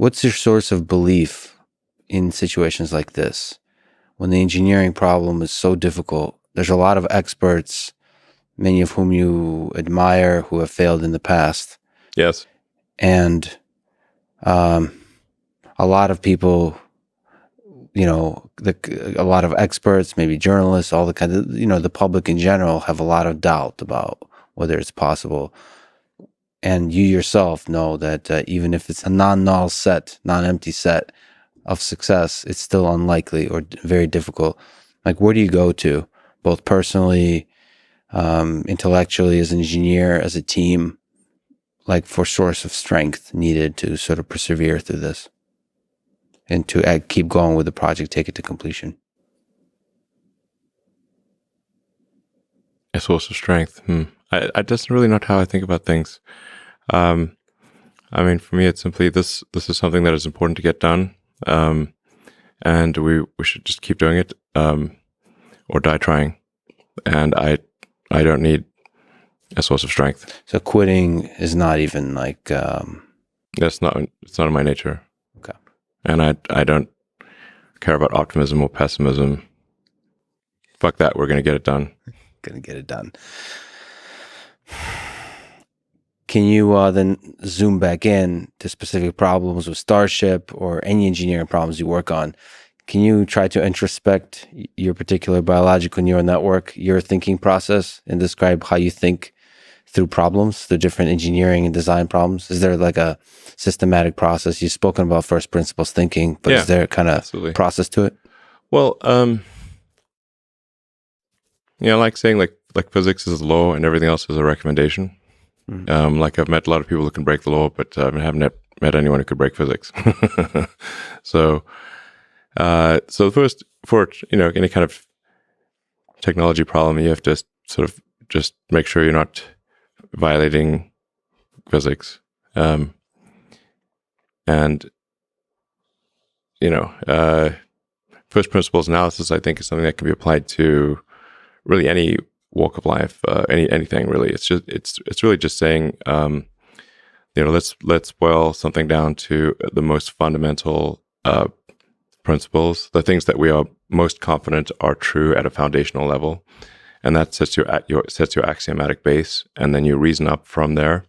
What's your source of belief in situations like this? When the engineering problem is so difficult, there's a lot of experts, many of whom you admire, who have failed in the past. Yes. And a lot of people, a lot of experts, maybe journalists, all the kind of, the public in general have a lot of doubt about whether it's possible. And you yourself know that even if it's a non-null set, non-empty set of success, it's still unlikely or very difficult. Like, where do you go to, both personally, intellectually, as an engineer, as a team, like for source of strength needed to sort of persevere through this and to keep going with the project, take it to completion? A source of strength. I just really not how I think about things. I mean, for me, it's simply this is something that is important to get done. And we should just keep doing it, or die trying. And I don't need a source of strength. So quitting is not even like... it's not in my nature. Okay. And I don't care about optimism or pessimism. Fuck that, we're going to get it done. Going to get it done. Can you then zoom back in to specific problems with Starship or any engineering problems you work on? Can you try to introspect your particular biological neural network, your thinking process, and describe how you think through problems, through different engineering and design problems? Is there like a systematic process? You've spoken about first principles thinking, but is there kind of process to it? Well, like saying like physics is a law and everything else is a recommendation. Mm-hmm. Like I've met a lot of people who can break the law, but I haven't met anyone who could break physics. So the first, for any kind of technology problem, you have to sort of just make sure you're not violating physics. And first principles analysis, I think, is something that can be applied to really any walk of life, anything really. It's really just saying, let's boil something down to the most fundamental principles, the things that we are most confident are true at a foundational level, and that sets your axiomatic base, and then you reason up from there,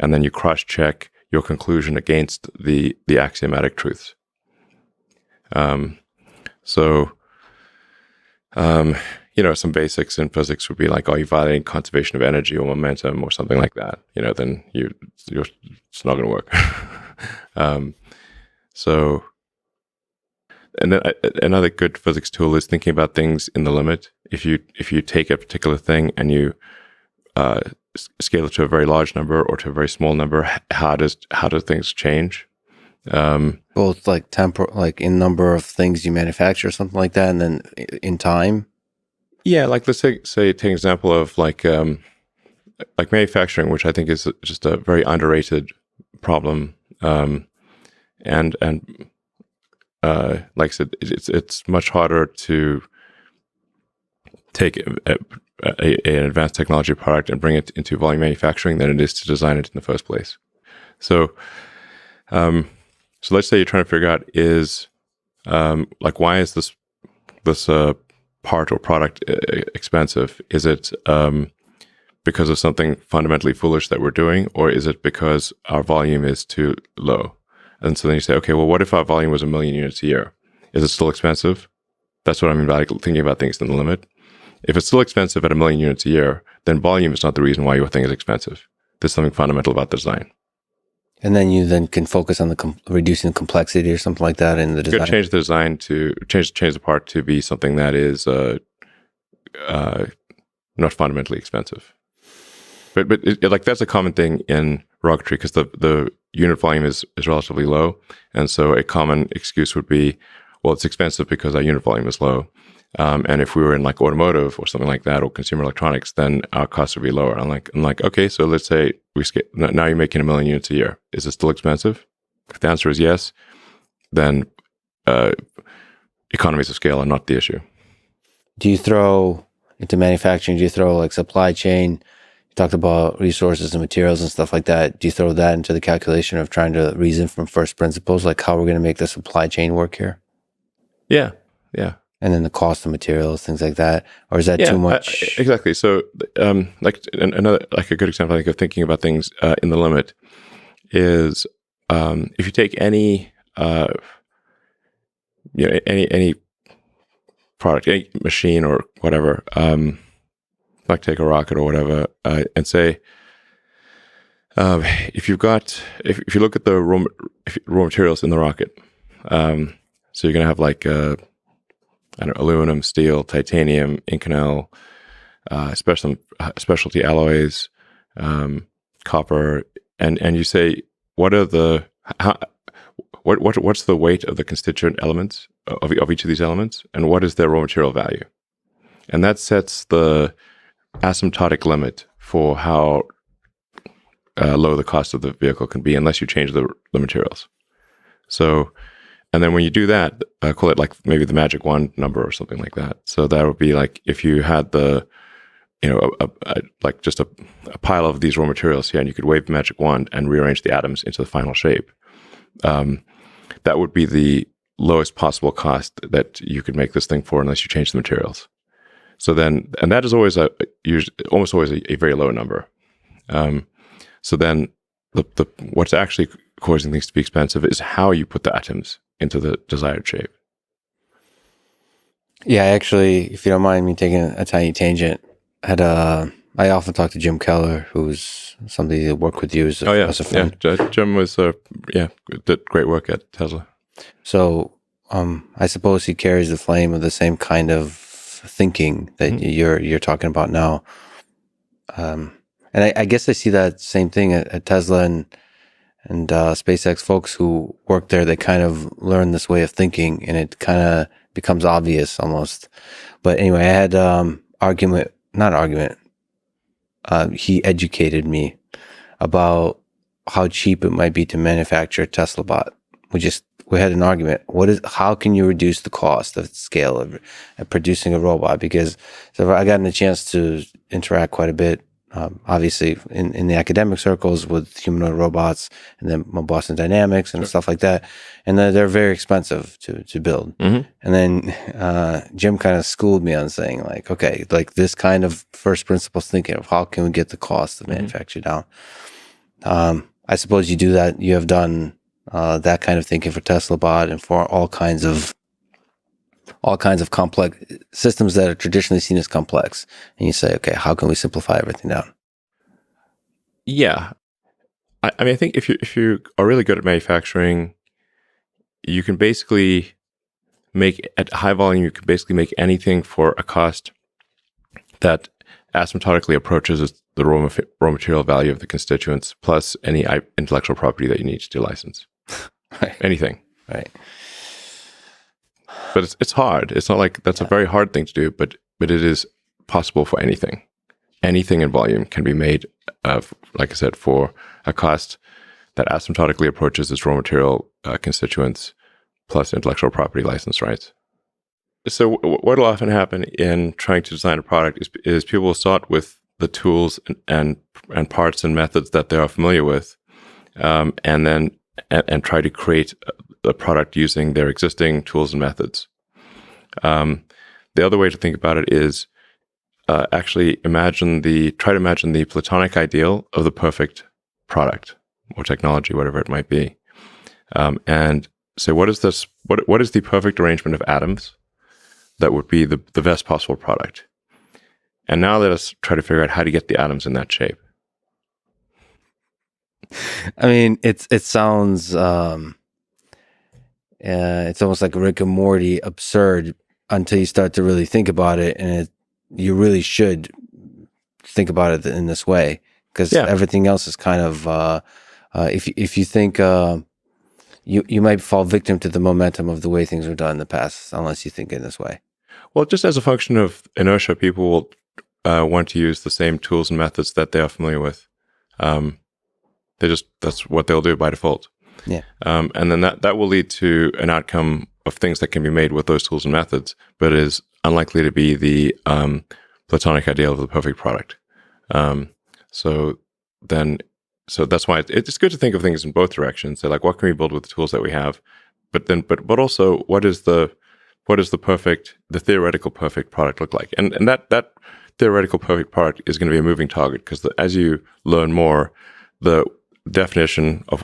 and then you cross-check your conclusion against the axiomatic truths. Some basics in physics would be like, are you violating conservation of energy or momentum or something like that? Then it's not going to work. And then another good physics tool is thinking about things in the limit. If you take a particular thing and you scale it to a very large number or to a very small number, how do things change? Both like like in number of things you manufacture, something like that, and then in time. Yeah, like let's say take an example of like manufacturing, which I think is just a very underrated problem. And like I said, it's much harder to take an advanced technology product and bring it into volume manufacturing than it is to design it in the first place. So let's say you're trying to figure out like, why is this part or product expensive? Is it because of something fundamentally foolish that we're doing, or is it because our volume is too low? And so then you say, okay, well, what if our volume was 1 million units a year? Is it still expensive? That's what I mean by thinking about things in the limit. If it's still expensive at 1 million units a year, then volume is not the reason why your thing is expensive. There's something fundamental about the design. And then you can focus on reducing complexity or something like that in the design. You could change the design to change the part to be something that is not fundamentally expensive. But like that's a common thing in rocketry because the unit volume is relatively low, and so a common excuse would be, well, it's expensive because our unit volume is low. And if we were in like automotive or something like that, or consumer electronics, then our costs would be lower. I'm like, okay, so let's say now you're making 1 million units a year. Is it still expensive? If the answer is yes, then economies of scale are not the issue. Do you throw into manufacturing? Do you throw like supply chain You talked about resources and materials and stuff like that. Do you throw that into the calculation of trying to reason from first principles, like how we're going to make the supply chain work here? Yeah. And then the cost of materials, things like that? Or is that too much? Exactly. So, another a good example, I think, of thinking about things in the limit is if you take any any product, any machine or whatever, like take a rocket or whatever, and say, if you look at the raw materials in the rocket, so you're going to have like aluminum, steel, titanium, Inconel, specialty alloys, copper, and you say, what's the weight of the constituent elements of each of these elements, and what is their raw material value? And that sets the asymptotic limit for how low the cost of the vehicle can be unless you change the materials. So, and then when you do that, call it like maybe the magic wand number or something like that. So that would be like if you had like just a pile of these raw materials here, and you could wave the magic wand and rearrange the atoms into the final shape. That would be the lowest possible cost that you could make this thing for unless you change the materials. So then, and that is always almost always a very low number. So then what's actually causing things to be expensive is how you put the atoms into the desired shape. Yeah, actually, if you don't mind me taking a tiny tangent, I often talk to Jim Keller, who's somebody that worked with you as a friend. Yeah, Jim was did great work at Tesla. So I suppose he carries the flame of the same kind of thinking that you're talking about now. And I guess I see that same thing at Tesla and SpaceX folks who work there. They kind of learn this way of thinking, and it kind of becomes obvious almost. But anyway, I had he educated me about how cheap it might be to manufacture a Tesla bot. We had an argument. How can you reduce the cost of scale of producing a robot? Because I got a chance to interact quite a bit, obviously in the academic circles with humanoid robots, and then Boston Dynamics and stuff like that. And they're very expensive to build. Mm-hmm. And then Jim kind of schooled me on saying like, okay, like this kind of first principles thinking of how can we get the cost of manufacture down. I suppose you do that. You have done that kind of thinking for Tesla bot and for all kinds of complex systems that are traditionally seen as complex. And you say, okay, how can we simplify everything down? Yeah. I mean, I think if you are really good at manufacturing, you can basically at high volume, you can basically make anything for a cost that asymptotically approaches the raw material value of the constituents plus any intellectual property that you need to license. Right. Anything. Right. But it's hard. It's not like that's a very hard thing to do, but it is possible for anything. Anything in volume can be made, like I said, for a cost that asymptotically approaches its raw material constituents plus intellectual property license rights. So what will often happen in trying to design a product is people will start with the tools and parts and methods that they are familiar with, and then try to create a product using their existing tools and methods. The other way to think about it is actually try to imagine the platonic ideal of the perfect product or technology, whatever it might be, and say what is the perfect arrangement of atoms that would be the best possible product. And now let us try to figure out how to get the atoms in that shape. I mean, it sounds it's almost like Rick and Morty absurd until you start to really think about it, and you really should think about it in this way, because everything else is kind of if you think you might fall victim to the momentum of the way things were done in the past unless you think in this way. Well, just as a function of inertia, people will want to use the same tools and methods that they are familiar with. That's what they'll do by default. Yeah. And then that will lead to an outcome of things that can be made with those tools and methods, but is unlikely to be the platonic ideal of the perfect product. So that's why it's good to think of things in both directions. So like, what can we build with the tools that we have? But also, what is the theoretical perfect product look like? And that theoretical perfect product is going to be a moving target, because as you learn more, the definition of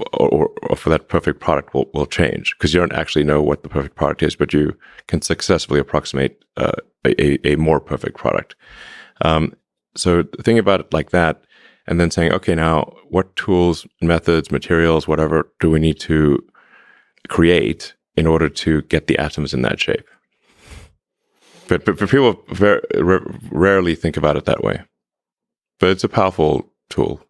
that perfect product will change, because you don't actually know what the perfect product is, but you can successfully approximate a more perfect product. So thinking about it like that, and then saying, okay, now what tools, methods, materials, whatever, do we need to create in order to get the atoms in that shape? But people rarely think about it that way. But it's a powerful tool.